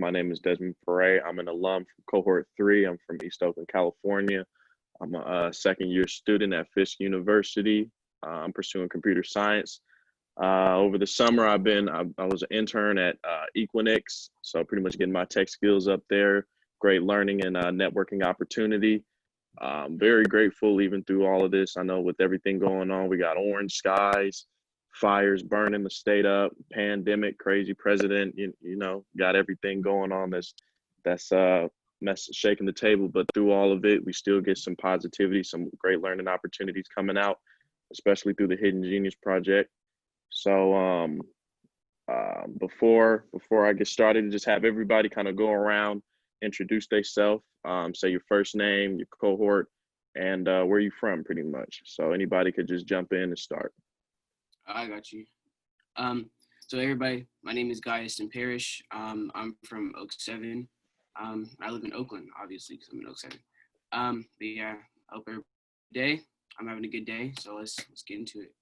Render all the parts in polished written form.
My name is Desmond Pereira. I'm an alum from Cohort 3. I'm from East Oakland, California. I'm a second year student at Fisk University. I'm pursuing computer science. Over the summer, I was an intern at Equinix, so pretty much getting my tech skills up there. Great learning and networking opportunity. Very grateful even through all of this. I know with everything going on, we got orange skies, fires burning the state up, pandemic, crazy president. You know, got everything going on that's shaking the table. But through all of it, we still get some positivity, some great learning opportunities coming out, especially through the Hidden Genius Project. So before I get started, just have everybody kind of go around, introduce themselves, say your first name, your cohort, and where you from, pretty much. So anybody could just jump in and start. I got you. So everybody, my name is Desmond Pereira. I'm from OAK7. I live in Oakland, obviously, because I'm in OAK7. But yeah, I hope every day I'm having a good day. So let's get into it.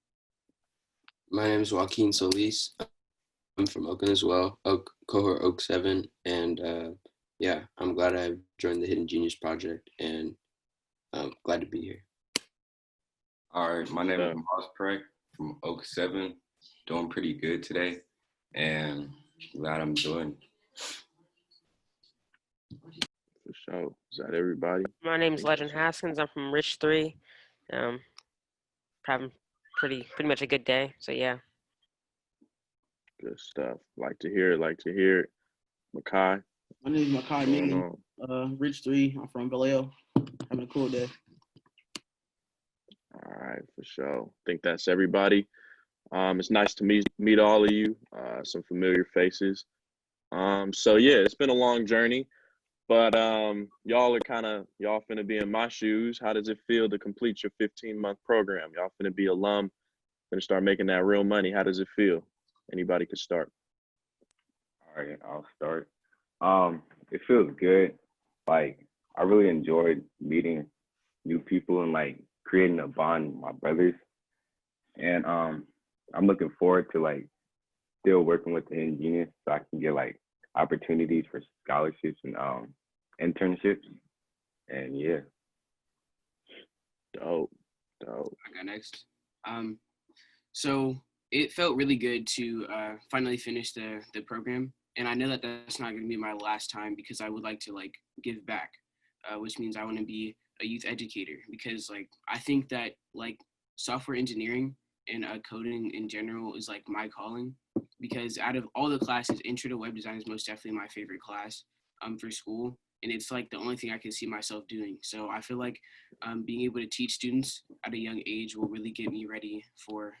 My name is Joaquin Solis. I'm from Oakland as well, cohort OAK7, and yeah, I'm glad I joined the Hidden Genius Project, and I'm glad to be here. All right, my name is Miles Prey from OAK7, doing pretty good today, and glad I'm joining. For sure. Is that everybody? My name is Legend Haskins. I'm from RICH3. Having pretty much a good day. So yeah. Good stuff. Like to hear it. Makai. My name is Makai Meehan. RICH3. I'm from Vallejo. Having a cool day. All right, for sure. I think that's everybody. It's nice to meet all of you. Some familiar faces. So yeah, it's been a long journey, but y'all finna be in my shoes. How does it feel to complete your 15-month program? Y'all finna be alum, finna start making that real money. How does it feel? Anybody could start. All right, I'll start. It feels good. Like, I really enjoyed meeting new people and like creating a bond with my brothers. And I'm looking forward to like still working with the Hidden Genius so I can get like opportunities for scholarships and internships. And yeah. Dope. I got next. So it felt really good to finally finish the program. And I know that that's not going to be my last time because I would like to like give back, which means I want to be a youth educator because like I think that like software engineering and coding in general is like my calling because out of all the classes, intro to web design is most definitely my favorite class for school. And it's like the only thing I can see myself doing. So I feel like being able to teach students at a young age will really get me ready for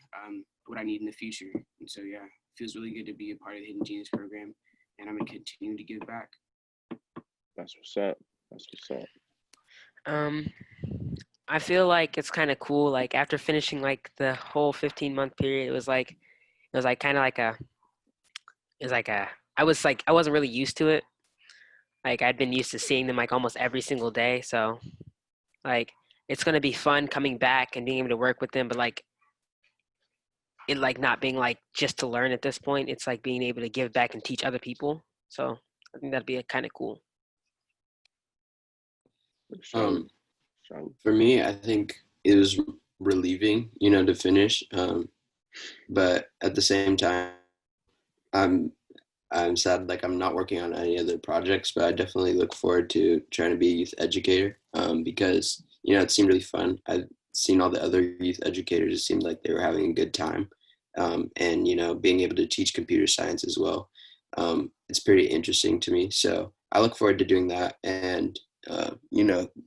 what I need in the future. And so, yeah, it feels really good to be a part of the Hidden Genius program. And I'm going to continue to give back. That's what's up. I feel like it's kind of cool. Like after finishing like the whole 15-month period, it was like kind of like I wasn't really used to it. Like I'd been used to seeing them like almost every single day. So like it's gonna be fun coming back and being able to work with them, but like it like not being like just to learn at this point. It's like being able to give back and teach other people. So I think that'd be kind of cool. For me, I think it was relieving, to finish. But at the same time, I'm sad like I'm not working on any other projects, but I definitely look forward to trying to be a youth educator because, it seemed really fun. I've seen all the other youth educators. It seemed like they were having a good time. And, being able to teach computer science as well. It's pretty interesting to me. So I look forward to doing that and,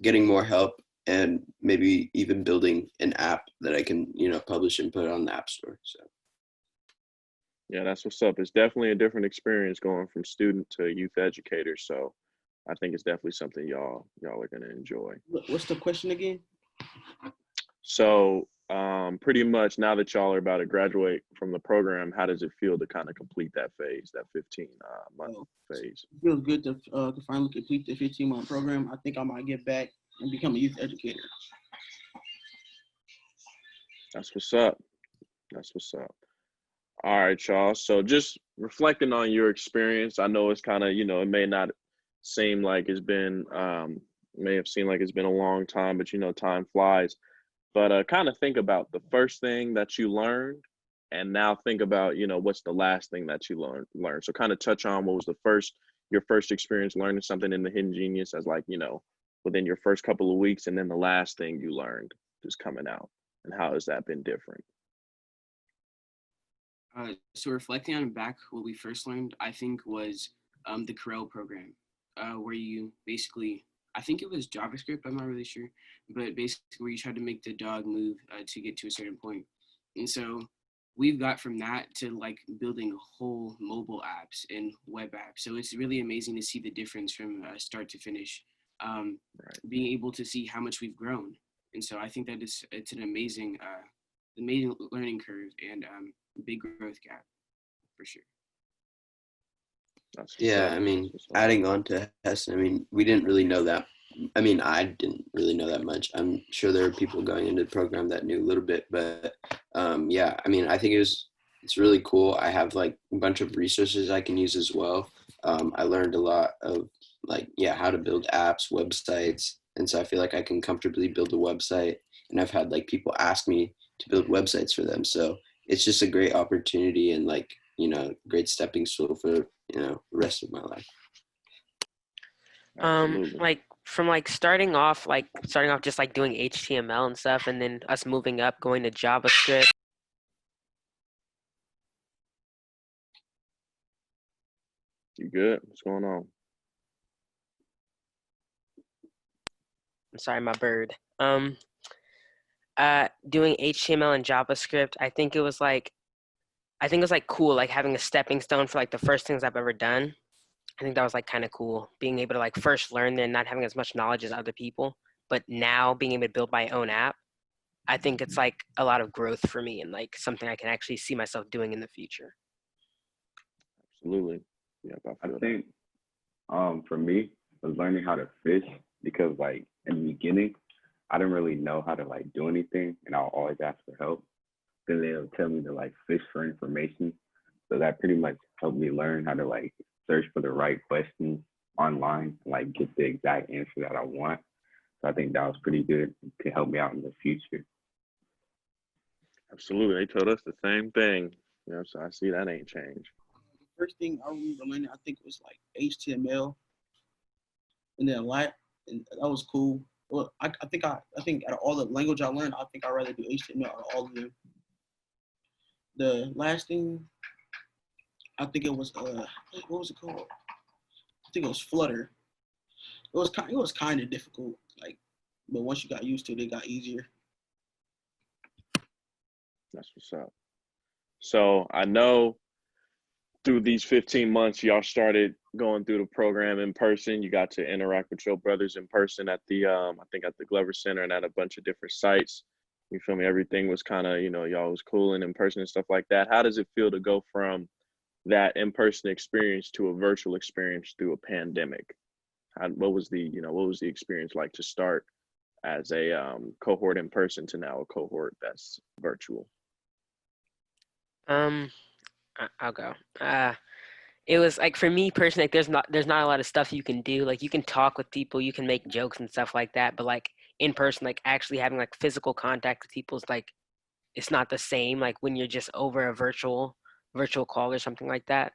getting more help and maybe even building an app that I can, publish and put on the App Store. So. Yeah, that's what's up. It's definitely a different experience going from student to youth educator. So I think it's definitely something y'all are going to enjoy. What's the question again? So pretty much now that y'all are about to graduate from the program, how does it feel to kind of complete that phase, that 15-month phase? It feels good to finally complete the 15-month program. I think I might get back and become a youth educator. That's what's up. All right, y'all. So just reflecting on your experience, I know it's kind of, it may not seem like it's been, may have seemed like it's been a long time, but time flies. But kind of think about the first thing that you learned, and now think about, what's the last thing that you learned. So kind of touch on what was your first experience learning something in the Hidden Genius as like, within your first couple of weeks, and then the last thing you learned just coming out, and how has that been different? So reflecting on back, what we first learned, I think, was the Corel program, where you basically, I think it was JavaScript, I'm not really sure, but basically where you try to make the dog move to get to a certain point. And so we've got from that to like building whole mobile apps and web apps. So it's really amazing to see the difference from start to finish, being able to see how much we've grown. And so I think that it's an amazing learning curve and big growth gap for sure. Yeah, I mean, adding on to Hess, I mean, we didn't really know that. I mean, I didn't really know that much. I'm sure there are people going into the program that knew a little bit, but yeah, I mean, I think it's really cool. I have like a bunch of resources I can use as well. I learned a lot of like, yeah, how to build apps, websites. And so I feel like I can comfortably build a website, and I've had like people ask me to build websites for them. So it's just a great opportunity and like, great stepping stool for, the rest of my life. Absolutely. Like from like starting off just like doing HTML and stuff, and then us moving up, going to JavaScript. You good? What's going on? I'm sorry, my bird. Doing HTML and JavaScript, I think it was like cool, like having a stepping stone for like the first things I've ever done. I think that was like kind of cool, being able to like first learn there, not having as much knowledge as other people, but now being able to build my own app. I think it's like a lot of growth for me and like something I can actually see myself doing in the future. Absolutely. Yeah, I think for me was learning how to fish, because like in the beginning I didn't really know how to like do anything, and I'll always ask for help. Then they'll tell me to like fish for information. So that pretty much helped me learn how to like search for the right questions online and like get the exact answer that I want. So I think that was pretty good to help me out in the future. Absolutely. They told us the same thing. So I see that ain't changed. First thing I remember learning, I think it was like HTML, and then a lot, and that was cool. Well, I think out of all the language I learned, I think I'd rather do HTML out of all of them. The last thing, I think it was what was it called? I think it was Flutter. It was kind of difficult, like, but once you got used to it, it got easier. That's what's up. So I know through these 15 months, y'all started going through the program in person. You got to interact with your brothers in person at the, I think at the Glover Center and at a bunch of different sites. You feel me? Everything was kind of, y'all was cool and in person and stuff like that. How does it feel to go from that in-person experience to a virtual experience through a pandemic? What was the experience like to start as a cohort in person to now a cohort that's virtual? I'll go. It was like, for me personally, like there's not a lot of stuff you can do. Like you can talk with people, you can make jokes and stuff like that, but like in person, like actually having like physical contact with people is like, it's not the same like when you're just over a virtual call or something like that.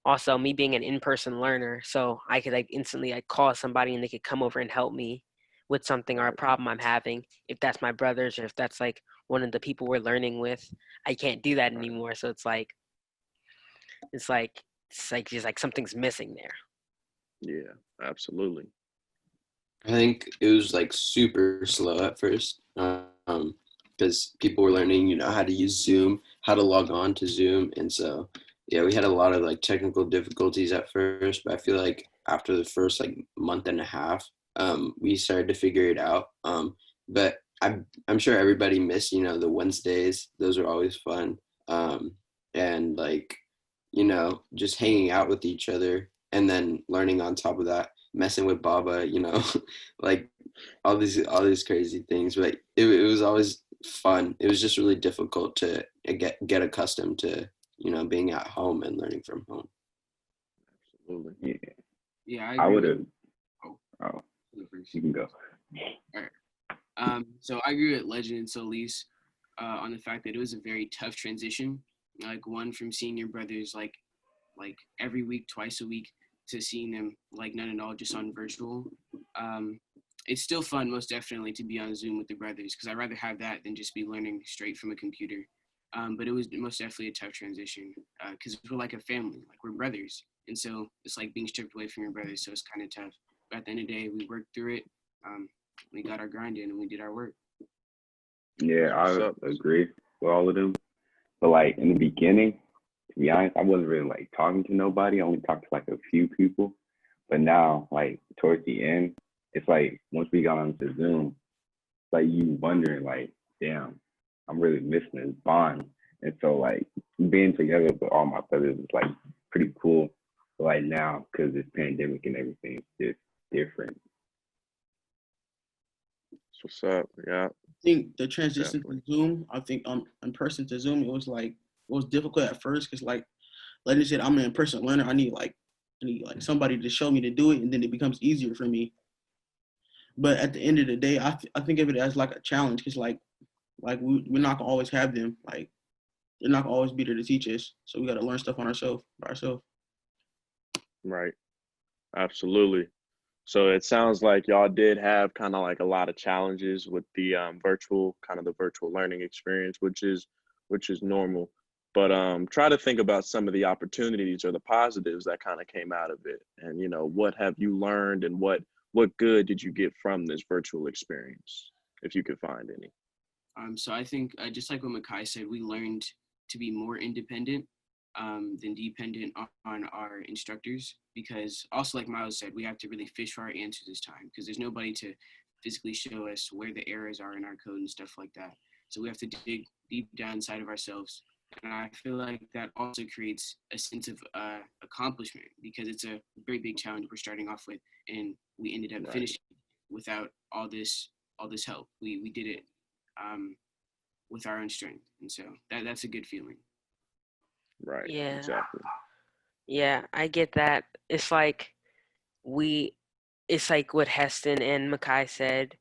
Also, me being an in-person learner, so I could like instantly like call somebody and they could come over and help me with something or a problem I'm having. If that's my brothers or if that's like one of the people we're learning with, I can't do that anymore. So it's like just like something's missing there. Yeah, absolutely. I think it was like super slow at first, because people were learning, how to use Zoom, how to log on to Zoom. And so, yeah, we had a lot of like technical difficulties at first, but I feel like after the first like month and a half, we started to figure it out. But I'm sure everybody missed, the Wednesdays. Those are always fun. And like, just hanging out with each other, and then learning on top of that, messing with Baba, like all these crazy things. But it was always fun. It was just really difficult to get accustomed to being at home and learning from home. Absolutely. Yeah, Yeah, I I agree would with have. oh, Oh, you first. you can go. All right. So I agree with Legend and Solis on the fact that it was a very tough transition. Like one from seeing your brothers like every week, twice a week, to seeing them like none at all, just on virtual. It's still fun, most definitely, to be on Zoom with the brothers because I'd rather have that than just be learning straight from a computer. But it was most definitely a tough transition because we're like a family, like we're brothers, and so it's like being stripped away from your brothers. So it's kind of tough. But at the end of the day, we worked through it. We got our grind in and we did our work. Yeah, What's I up? agree with all of them. But like in the beginning, to be honest, I wasn't really like talking to nobody. I only talked to like a few people. But now, like towards the end, it's like once we got onto Zoom, it's like you wondering like, damn, I'm really missing this bond. And so like being together with all my brothers is like pretty cool. But like now, because this pandemic and everything, it's just different. That's what's up. Yeah, I think the transition definitely. to Zoom, I think in person to Zoom, it was difficult at first because like I said, I'm an in-person learner. I need like somebody to show me to do it, and then it becomes easier for me. But at the end of the day, I think of it as like a challenge because we're not gonna always have them. Like they're not gonna always be there to teach us. So we got to learn stuff on ourselves by ourselves. Right. Absolutely. So it sounds like y'all did have kind of like a lot of challenges with the virtual learning experience, which is normal. But try to think about some of the opportunities or the positives that kind of came out of it, and what have you learned, and what good did you get from this virtual experience, if you could find any. So I think just like what Makai said, we learned to be more independent than dependent on our instructors because also like Miles said, we have to really fish for our answers this time because there's nobody to physically show us where the errors are in our code and stuff like that. So we have to dig deep down inside of ourselves. And I feel like that also creates a sense of accomplishment because it's a very big challenge we're starting off with, and we ended up Right. finishing without all this help. We did it with our own strength, and so that's a good feeling. Right. Yeah. Exactly. Yeah, I get that. It's like we, it's like what Heston and Makai said.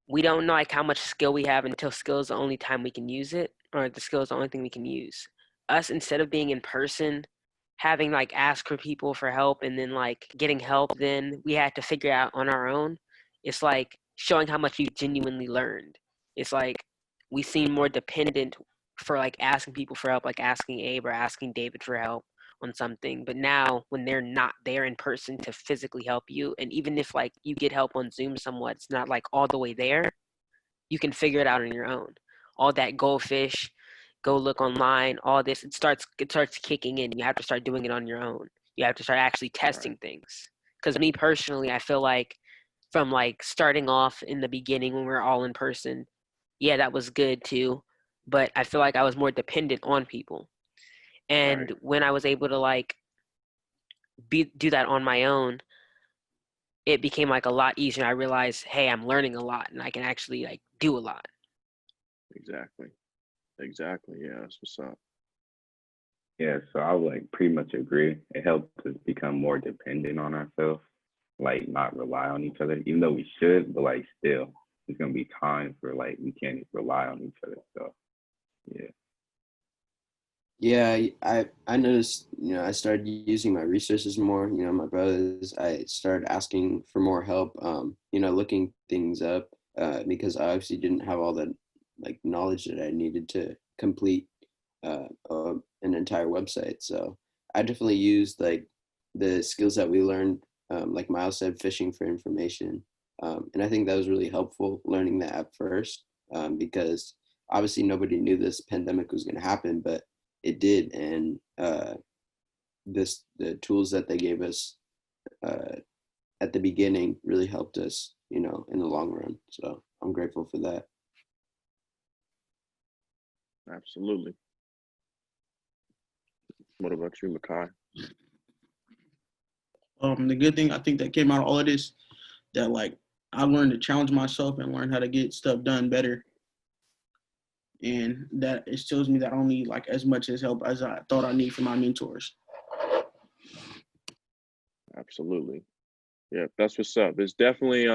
We don't know like how much skill we have until skill is the only time we can use it, or the skill is the only thing we can use. Us, instead of being in person, having like ask for people for help and then like getting help, then we had to figure out on our own. It's like showing how much we've genuinely learned. It's like we seem more dependent for like asking people for help, like asking Abe or asking David for help on something. But now when they're not there in person to physically help you, and even if like you get help on Zoom somewhat, it's not like all the way there. You can figure it out on your own. All that go fish, go look online, all this, it starts kicking in. You have to start doing it on your own. You have to start actually testing Right. things. Because me personally, I feel like from like starting off in the beginning when we were all in person, yeah, that was good too. But I feel like I was more dependent on people. Right. And when I was able to like do that on my own, it became like a lot easier. I realized, hey, I'm learning a lot and I can actually like do a lot. Exactly. Exactly. Yeah, that's what's up. Yeah, so I would like pretty much agree. It helps us become more dependent on ourselves, like not rely on each other, even though we should, but like still, there's gonna be times where like we can't rely on each other. So yeah. Yeah, I noticed, I started using my resources more, my brothers. I started asking for more help, looking things up, because I obviously didn't have all the like knowledge that I needed to complete an entire website. So I definitely used like the skills that we learned, like Miles said, fishing for information. And I think that was really helpful learning that at first, because obviously nobody knew this pandemic was going to happen, but it did. And the tools that they gave us uh, at the beginning really helped us, in the long run. So I'm grateful for that. Absolutely. What about you, Makai? The good thing I think that came out of all of this that like I learned to challenge myself and learn how to get stuff done better. and that it shows me that I don't need like as much as help as I thought I need from my mentors. Absolutely. Yeah, that's what's up. It's definitely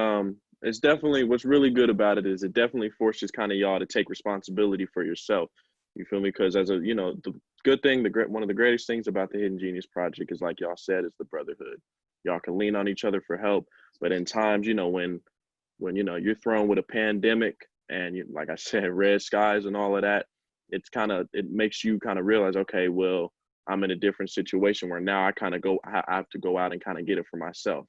what's really good about it is it definitely forces kind of y'all to take responsibility for yourself. You feel me? Because as a, the good thing, one of the greatest things about the Hidden Genius Project is, like y'all said, is the brotherhood. Y'all can lean on each other for help, but in times, when you're thrown with a pandemic and like I said, red skies and all of that, it makes you kind of realize, okay, well, I'm in a different situation where now I have to go out and kind of get it for myself.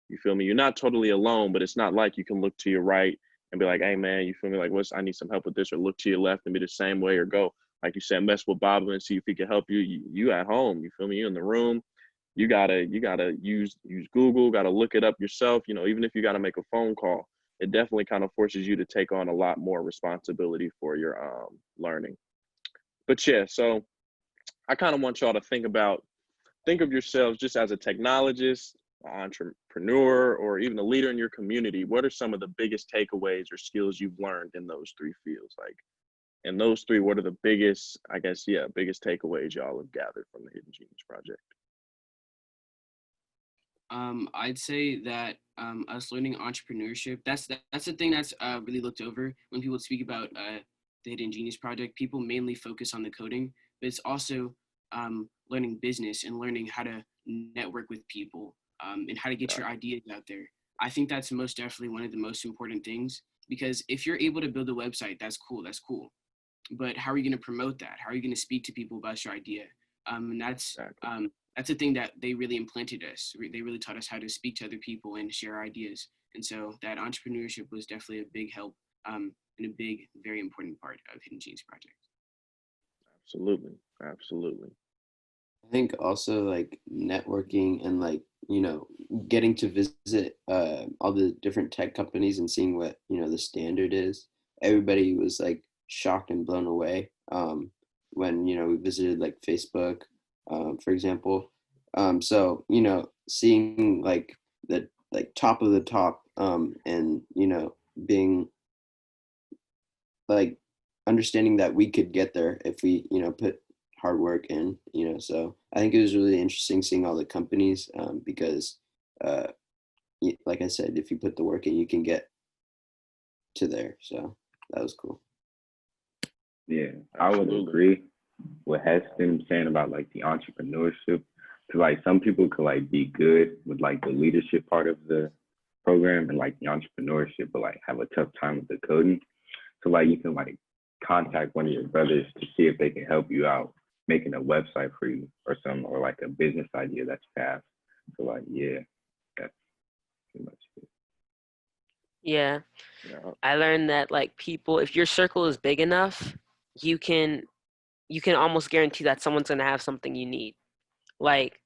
You feel me? You're not totally alone, but it's not like you can look to your right and be like, hey man, you feel me? Like, I need some help with this, or look to your left and be the same way, or go, like you said, mess with Bob and see if he can help you. You at home, you feel me? You in the room. You gotta use Google, gotta look it up yourself. Even if you gotta make a phone call, it definitely kind of forces you to take on a lot more responsibility for your learning. But yeah, so I kind of want y'all to think of yourselves just as a technologist, entrepreneur, or even a leader in your community. What are some of the biggest takeaways or skills you've learned in those three fields? Like, in those three, what are the biggest takeaways y'all have gathered from the Hidden Genius Project? I'd say that us learning entrepreneurship, that's the thing that's really looked over when people speak about the Hidden Genius Project. People mainly focus on the coding, but it's also learning business and learning how to network with people and how to get your ideas out there. I think that's most definitely one of the most important things, because if you're able to build a website, that's cool. But how are you going to promote that? How are you going to speak to people about your idea? And that's a thing that they really implanted us. They really taught us how to speak to other people and share ideas. And so that entrepreneurship was definitely a big help and a big, very important part of Hidden Genius Project. Absolutely. Absolutely. I think also like networking and like, getting to visit all the different tech companies and seeing what, the standard is. Everybody was like shocked and blown away when, we visited like Facebook, for example. So, seeing like the like top of the top and, being like understanding that we could get there if we, put hard work in, so I think it was really interesting seeing all the companies because like I said, if you put the work in, you can get to there. So that was cool. Yeah, I would agree with Heston saying about like the entrepreneurship. Cause like some people could like be good with like the leadership part of the program and like the entrepreneurship, but like have a tough time with the coding. So like you can like contact one of your brothers to see if they can help you out making a website for you or something, or like a business idea that's fast. So like, yeah, that's pretty much it. Yeah. I learned that like people, if your circle is big enough, you can almost guarantee that someone's gonna have something you need. Like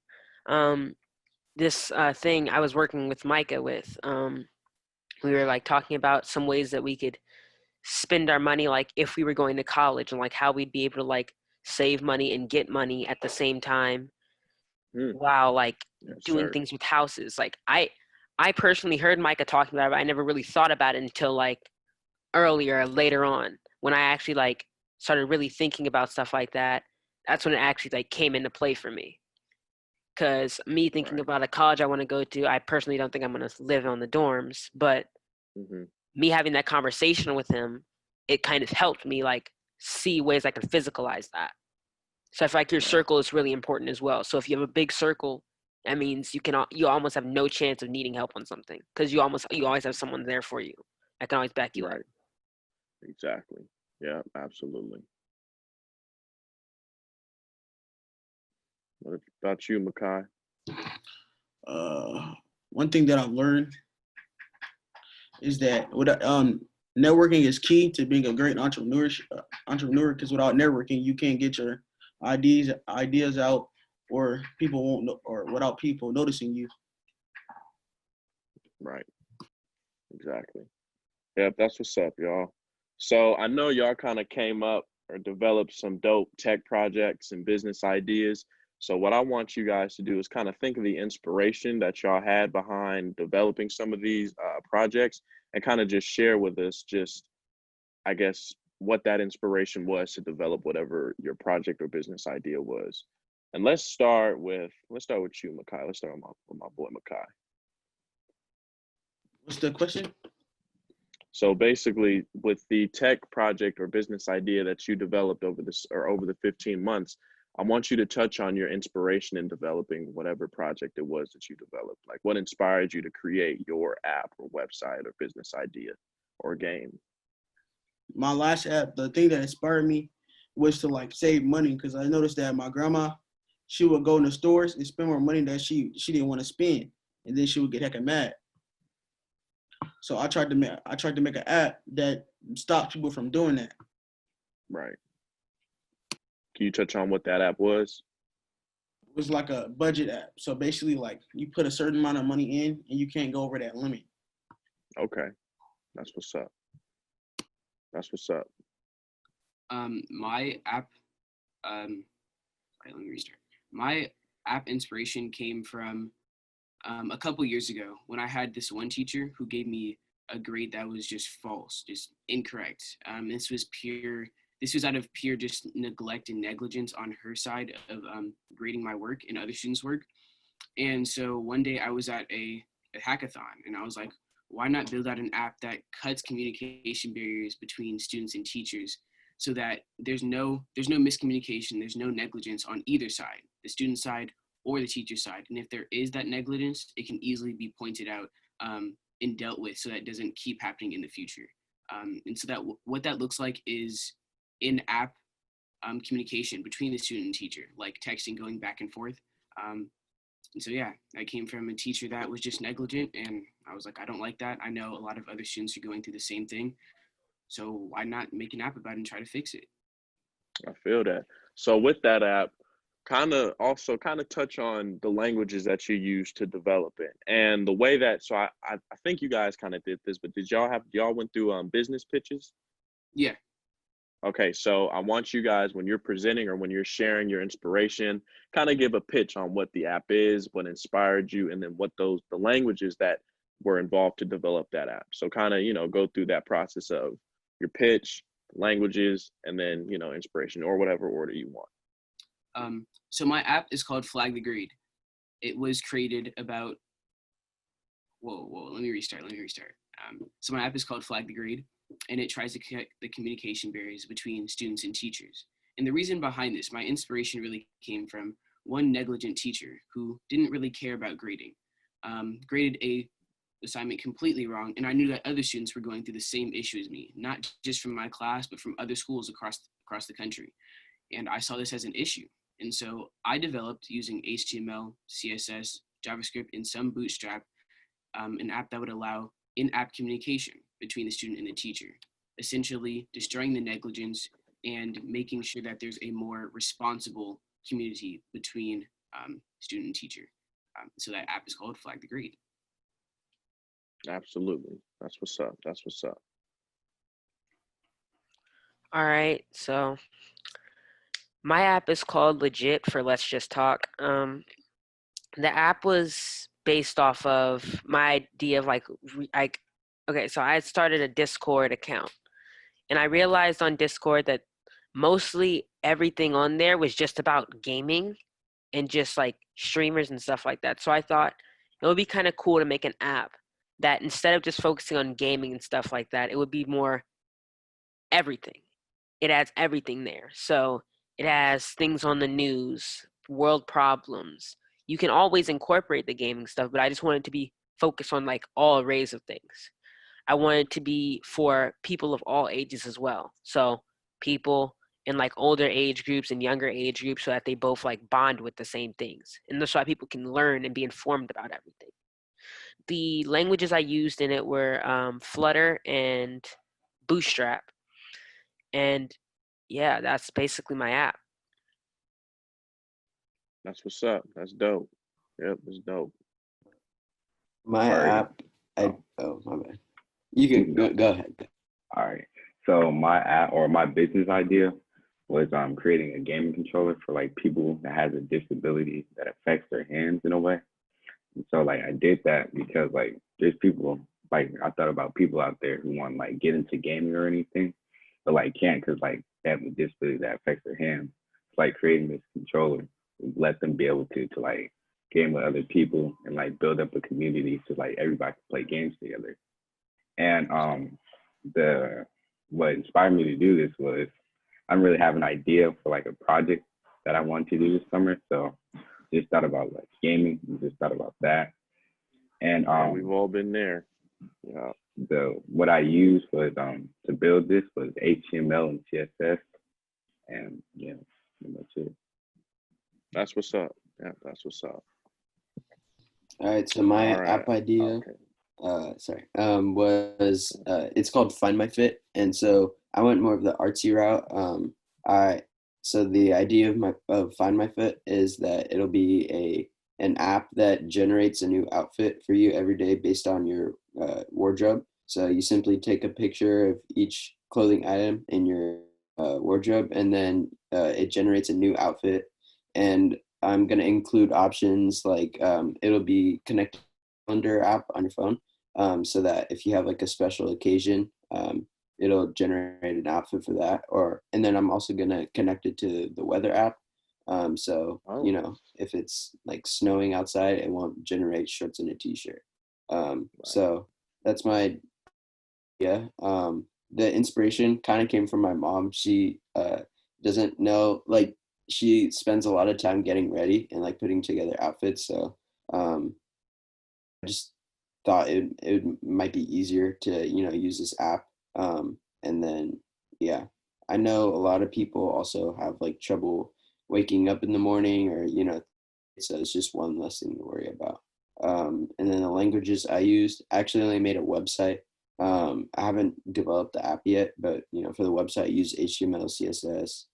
this thing I was working with Micah with, we were like talking about some ways that we could spend our money, like if we were going to college, and like how we'd be able to like save money and get money at the same time while like doing things with houses. Like I personally heard Micah talking about it, but I never really thought about it until like later on, when I actually like started really thinking about stuff like that. That's when it actually like came into play for me. Because me thinking about a college I want to go to, I personally don't think I'm going to live on the dorms, but me having that conversation with him, it kind of helped me like see ways I can physicalize that. So I feel like your circle is really important as well. So if you have a big circle, that means you almost have no chance of needing help on something, because you always have someone there for you that can always back you up. Exactly. Yeah, absolutely. What about you, Makai? One thing that I've learned is that networking is key to being a great entrepreneur. Because without networking, you can't get your ideas out, or people won't know, or without people noticing you. Right. Exactly. Yeah, that's what's up, y'all. So I know y'all kind of came up or developed some dope tech projects and business ideas. So what I want you guys to do is kind of think of the inspiration that y'all had behind developing some of these projects, and kind of just share with us just, I guess, what that inspiration was to develop whatever your project or business idea was. And let's start with you, Makai. Let's start with my boy Makai. What's the question? So basically, with the tech project or business idea that you developed over the 15 months, I want you to touch on your inspiration in developing whatever project it was that you developed. Like, what inspired you to create your app or website or business idea or game? My last app, the thing that inspired me was to like save money, because I noticed that my grandma, she would go in the stores and spend more money that she didn't want to spend, and then she would get hecka mad. So I tried to make an app that stops people from doing that. Right. Can you touch on what that app was? It was like a budget app. So basically, like, you put a certain amount of money in and you can't go over that limit. Okay. That's what's up. That's what's up. My app, let me restart. My app inspiration came from a couple years ago when I had this one teacher who gave me a grade that was just false, just incorrect. This was out of pure just neglect and negligence on her side of grading my work and other students' work. And so one day I was at a hackathon, and I was like, why not build out an app that cuts communication barriers between students and teachers, so that there's no miscommunication, there's no negligence on either side, the student side or the teacher side. And if there is that negligence, it can easily be pointed out and dealt with, so that it doesn't keep happening in the future. And so that what that looks like is in-app communication between the student and teacher, like texting going back and forth. And so, yeah, I came from a teacher that was just negligent, and I was like, I don't like that. I know a lot of other students are going through the same thing. So why not make an app about it and try to fix it? I feel that. So with that app, kind of touch on the languages that you use to develop it and the way that, so I think you guys kind of did this, but y'all went through business pitches? Yeah. Okay, so I want you guys, when you're presenting or when you're sharing your inspiration, kind of give a pitch on what the app is, what inspired you, and then what the languages that were involved to develop that app. So kind of, go through that process of your pitch, languages, and then, inspiration, or whatever order you want. So my app is called Flag the Grade. It was created about, let me restart. So my app is called Flag the Grade, and it tries to cut the communication barriers between students and teachers. And the reason behind this, my inspiration really came from one negligent teacher who didn't really care about grading, graded a assignment completely wrong, and I knew that other students were going through the same issue as me, not just from my class, but from other schools across the country. And I saw this as an issue. And so I developed, using HTML, CSS, JavaScript, and some Bootstrap, an app that would allow in-app communication between the student and the teacher, essentially destroying the negligence and making sure that there's a more responsible community between student and teacher. So that app is called Flag the Grade. Absolutely. That's what's up. That's what's up. All right. So my app is called Legit for Let's Just Talk. The app was based off of my idea of okay, so I had started a Discord account, and I realized on Discord that mostly everything on there was just about gaming and just like streamers and stuff like that. So I thought it would be kind of cool to make an app that, instead of just focusing on gaming and stuff like that, it would be more everything. It has everything there. So it has things on the news, world problems. You can always incorporate the gaming stuff, but I just wanted to be focused on like all arrays of things. I wanted to be for people of all ages as well. So people in like older age groups and younger age groups, so that they both like bond with the same things. And that's why people can learn and be informed about everything. The languages I used in it were Flutter and Bootstrap. And yeah, that's basically my app. That's what's up. That's dope. Yep, that's dope. My app, my bad. You can go ahead. All right. So my app or my business idea was creating a gaming controller for like people that has a disability that affects their hands in a way. And so like I did that because like there's people, like I thought about people out there who want to like get into gaming or anything, but like can't because like they have a disability that affects their hands. It's like creating this controller, let them be able to like game with other people and like build up a community so like everybody can play games together. And the what inspired me to do this was I didn't really have an idea for like a project that I wanted to do this summer. So just thought about like gaming and just thought about that. And we've all been there. Yeah. What I used was to build this was HTML and CSS. And yeah, pretty much it. That's what's up. Yeah, that's what's up. All right, so my All right. app idea, Okay. was it's called Find My Fit, and so I went more of the artsy route. So the idea of Find My Fit is that it'll be an app that generates a new outfit for you every day based on your wardrobe. So you simply take a picture of each clothing item in your wardrobe, and then it generates a new outfit. And I'm going to include options like it'll be connected to the calendar app on your phone, so that if you have like a special occasion, it'll generate an outfit for that. And then I'm also going to connect it to the weather app. So, you know, if it's like snowing outside, it won't generate shorts and a t-shirt. So that's my idea. The inspiration kind of came from my mom. She doesn't know, like, she spends a lot of time getting ready and like putting together outfits. So I just thought it might be easier to, you know, use this app. And then, yeah, I know a lot of people also have like trouble waking up in the morning, or, you know, so it's just one less thing to worry about. And then the languages I used, I actually only made a website. I haven't developed the app yet, but, you know, for the website, I use HTML, CSS,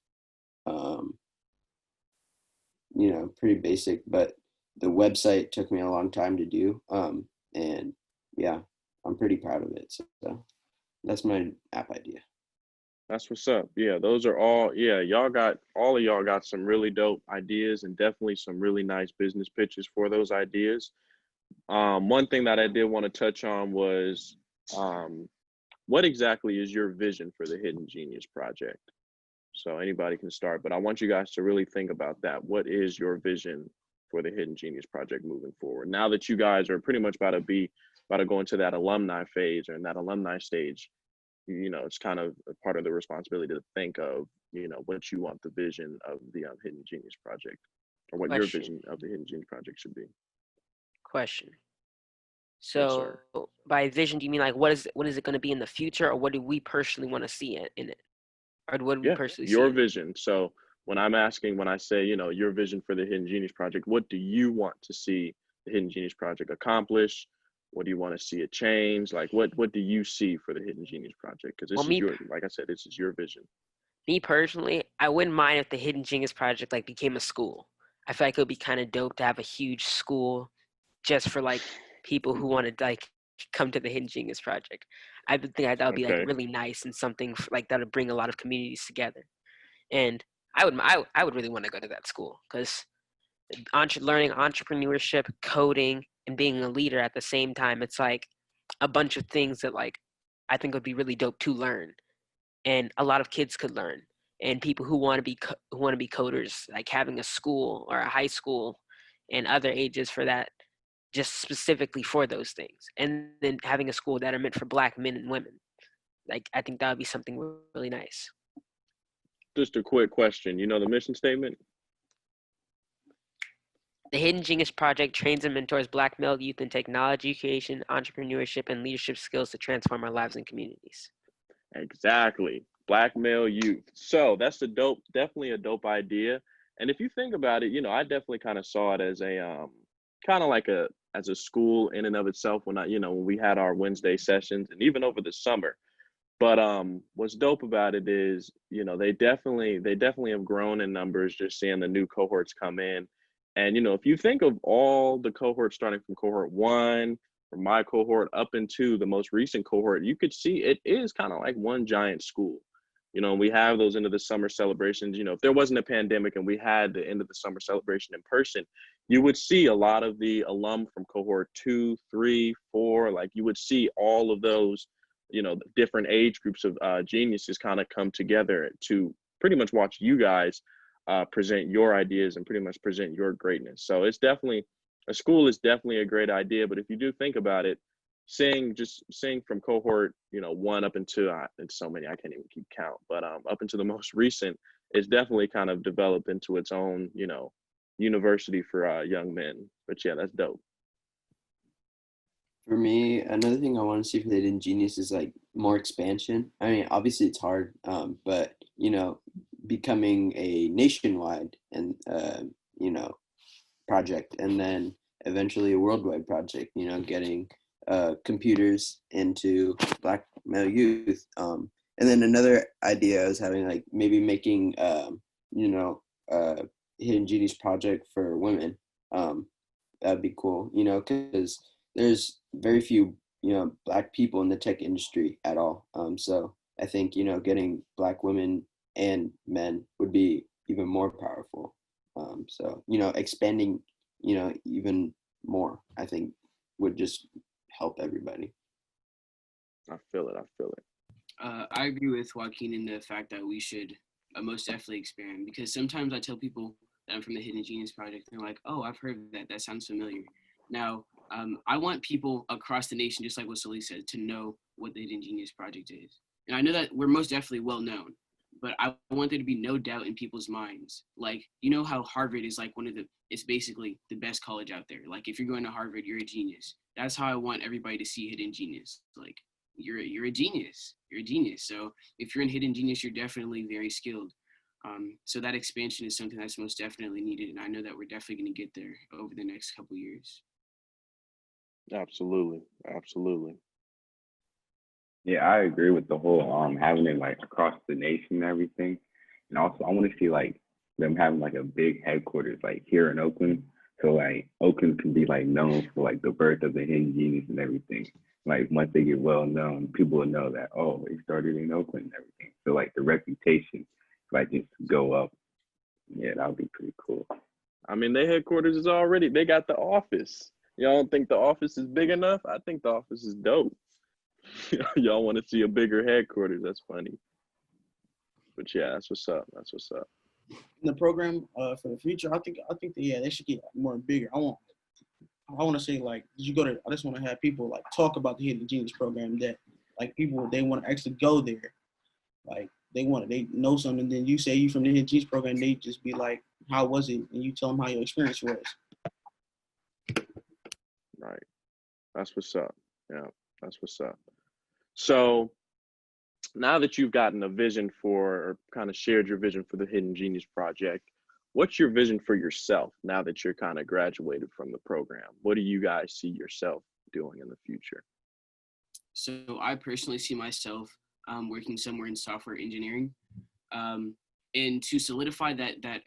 you know, pretty basic, but the website took me a long time to do. And yeah, I'm pretty proud of it. So that's my app idea. That's what's up. Yeah, those are all, all of y'all got some really dope ideas and definitely some really nice business pitches for those ideas. One thing that I did want to touch on was what exactly is your vision for the Hidden Genius Project? So anybody can start, but I want you guys to really think about that. What is your vision for the Hidden Genius Project moving forward? Now that you guys are pretty much about to go into that alumni phase or in that alumni stage, you know, it's kind of a part of the responsibility to think of, you know, what you want the vision of the Hidden Genius Project, or what your vision of the Hidden Genius Project should be. Question. Yes, So sir. by vision, do you mean like what is it going to be in the future, or what do we personally want to see in it? Or what do we personally see? Your vision. So when I say, you know, your vision for the Hidden Genius Project, what do you want to see the Hidden Genius Project accomplish? What do you want to see it change? Like, what do you see for the Hidden Genius Project? Because this is like I said, this is your vision. Me personally, I wouldn't mind if the Hidden Genius Project like became a school. I feel like it would be kind of dope to have a huge school just for like people who want to like come to the Hidden Genius Project. I would think that would be like really nice and something like that would bring a lot of communities together. And I would really want to go to that school because learning entrepreneurship, coding, and being a leader at the same time, it's like a bunch of things that like I think would be really dope to learn, and a lot of kids could learn. And people who want to be coders, like having a school or a high school and other ages for that, just specifically for those things, and then having a school that are meant for Black men and women. Like I think that would be something really nice. Just a quick question. You know the mission statement? The Hidden Genius Project trains and mentors Black male youth in technology creation, entrepreneurship, and leadership skills to transform our lives and communities. Exactly. Black male youth. So that's definitely a dope idea. And if you think about it, you know, I definitely kind of saw it as a kind of like as a school in and of itself when when we had our Wednesday sessions and even over the summer. But what's dope about it is, you know, they definitely have grown in numbers, just seeing the new cohorts come in. And, you know, if you think of all the cohorts starting from cohort 1, from my cohort up into the most recent cohort, you could see it is kind of like one giant school. You know, we have those end of the summer celebrations. You know, if there wasn't a pandemic and we had the end of the summer celebration in person, you would see a lot of the alum from cohort 2, 3, 4, like you would see all of those different age groups of geniuses kind of come together to pretty much watch you guys present your ideas and pretty much present your greatness. So it's definitely, a school is definitely a great idea. But if you do think about it, seeing from cohort 1 up into it's so many I can't even keep count, but up into the most recent, it's definitely kind of developed into its own university for young men. But yeah, that's dope. For me, another thing I want to see for the Hidden Genius is like more expansion. I mean, obviously it's hard, but becoming a nationwide and project, and then eventually a worldwide project. Getting computers into Black male youth. And then another idea I was having, like maybe making Hidden Genius project for women. That'd be cool. Because there's very few Black people in the tech industry at all. So I think getting Black women and men would be even more powerful. So expanding even more, I think, would just help everybody. I feel it. I agree with Joaquin in the fact that we should most definitely expand, because sometimes I tell people that I'm from the Hidden Genius Project, and they're like, oh, I've heard of that. That sounds familiar. Now, I want people across the nation, just like what Solis said, to know what the Hidden Genius Project is. And I know that we're most definitely well known, but I want there to be no doubt in people's minds. Like, how Harvard is like it's basically the best college out there. Like, if you're going to Harvard, you're a genius. That's how I want everybody to see Hidden Genius. Like, you're a genius. You're a genius. So if you're in Hidden Genius, you're definitely very skilled. So that expansion is something that's most definitely needed, and I know that we're definitely going to get there over the next couple years. Absolutely. Yeah, I agree with the whole having it like across the nation and everything. And also I want to see like them having like a big headquarters like here in Oakland. So like Oakland can be like known for like the birth of the Hidden Genius and everything. Like once they get well known, people will know that, oh, they started in Oakland and everything. So like the reputation like just go up. Yeah, that would be pretty cool. I mean, their headquarters is already, they got the office. Y'all don't think the office is big enough? I think the office is dope. Y'all want to see a bigger headquarters? That's funny. But yeah, that's what's up. In the program for the future, I think that, yeah, they should get more bigger. I want to say, like, I just want to have people like talk about the Hidden Genius program, that like people, they want to actually go there, like they know something. And then you say you from the Hidden Genius program, they just be like, how was it? And you tell them how your experience was. Right. That's what's up. Yeah, that's what's up. So now that you've gotten a vision or kind of shared your vision for the Hidden Genius Project, what's your vision for yourself now that you're kind of graduated from the program? What do you guys see yourself doing in the future? So I personally see myself working somewhere in software engineering. And to solidify that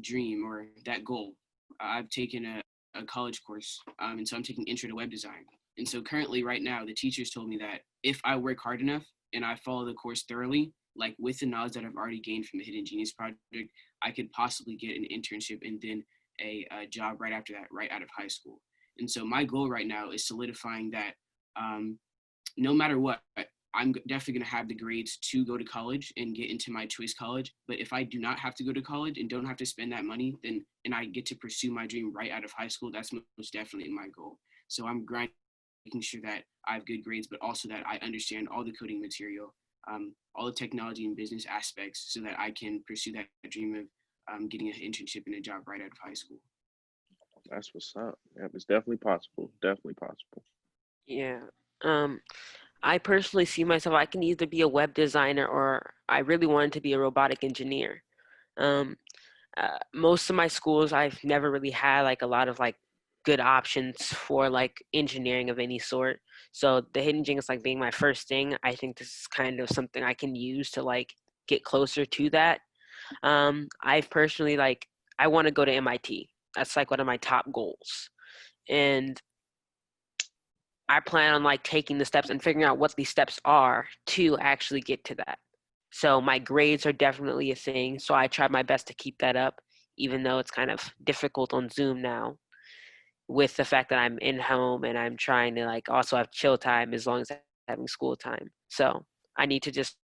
dream or that goal, I've taken a college course. And so I'm taking Intro to Web Design. And so currently right now, the teachers told me that if I work hard enough and I follow the course thoroughly, like with the knowledge that I've already gained from the Hidden Genius Project, I could possibly get an internship and then a job right after that, right out of high school. And so my goal right now is solidifying that no matter what, I'm definitely going to have the grades to go to college and get into my choice college. But if I do not have to go to college and don't have to spend that money, then and I get to pursue my dream right out of high school, that's most definitely my goal. So I'm grinding, making sure that I have good grades, but also that I understand all the coding material, all the technology and business aspects, so that I can pursue that dream of getting an internship and a job right out of high school. That's what's up. Yeah, it's definitely possible. Definitely possible. Yeah. I personally see myself, I can either be a web designer or I really wanted to be a robotic engineer. Most of my schools, I've never really had like a lot of like good options for like engineering of any sort. So the Hidden Genius like being my first thing, I think this is kind of something I can use to like get closer to that. I've personally like, I want to go to MIT. That's like one of my top goals. And I plan on like taking the steps and figuring out what these steps are to actually get to that. So my grades are definitely a thing. So I try my best to keep that up, even though it's kind of difficult on Zoom now with the fact that I'm in home and I'm trying to like also have chill time as long as I having school time. So I need to just,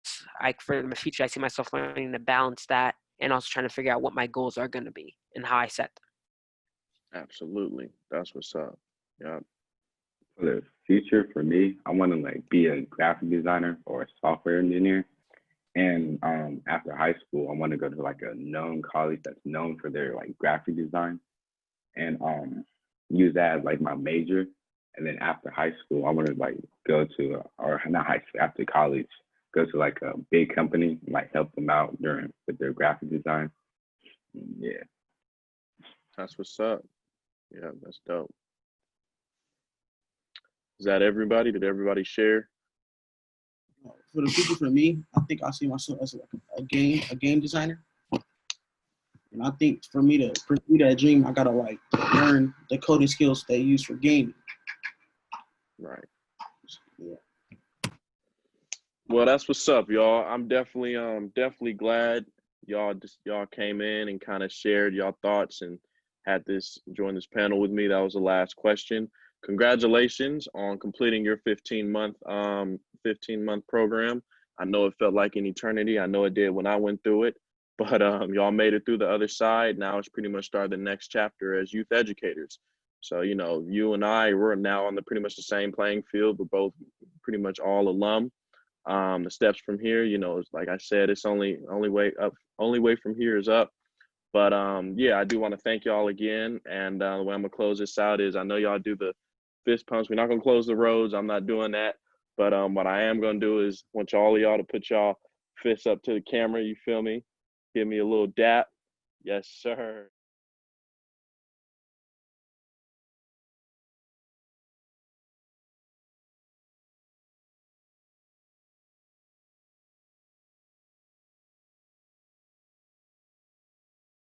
for the future, I see myself learning to balance that and also trying to figure out what my goals are going to be and how I set them. Absolutely. That's what's up. Yeah. For the future, for me, I want to like be a graphic designer or a software engineer. And after high school, I want to go to like a known college that's known for their like graphic design, and use that as like my major. And then after high school, I want to like go to, or not high school, after college, go to like a big company and like help them out with their graphic design. Yeah. That's what's up. Yeah, that's dope. Is that everybody? Did everybody share? For the future, for me, I think I see myself as like a game designer. And I think for me to pursue that dream, I gotta like learn the coding skills they use for gaming. Right. Yeah. Well, that's what's up, y'all. I'm definitely glad y'all came in and kind of shared y'all thoughts and joined this panel with me. That was the last question. Congratulations on completing your 15-month program. I know it felt like an eternity. I know it did when I went through it, but y'all made it through the other side. Now it's pretty much start the next chapter as youth educators. So, you know, you and I, we're now on pretty much the same playing field. We're both pretty much all alum. The steps from here, you know, like I said, it's only way up. Only way from here is up. But yeah, I do want to thank y'all again. And the way I'm gonna close this out is, I know y'all do the fist pumps. We're not gonna close the roads. I'm not doing that. But what I am gonna do is want all of y'all to put y'all fists up to the camera. You feel me? Give me a little dap. Yes, sir.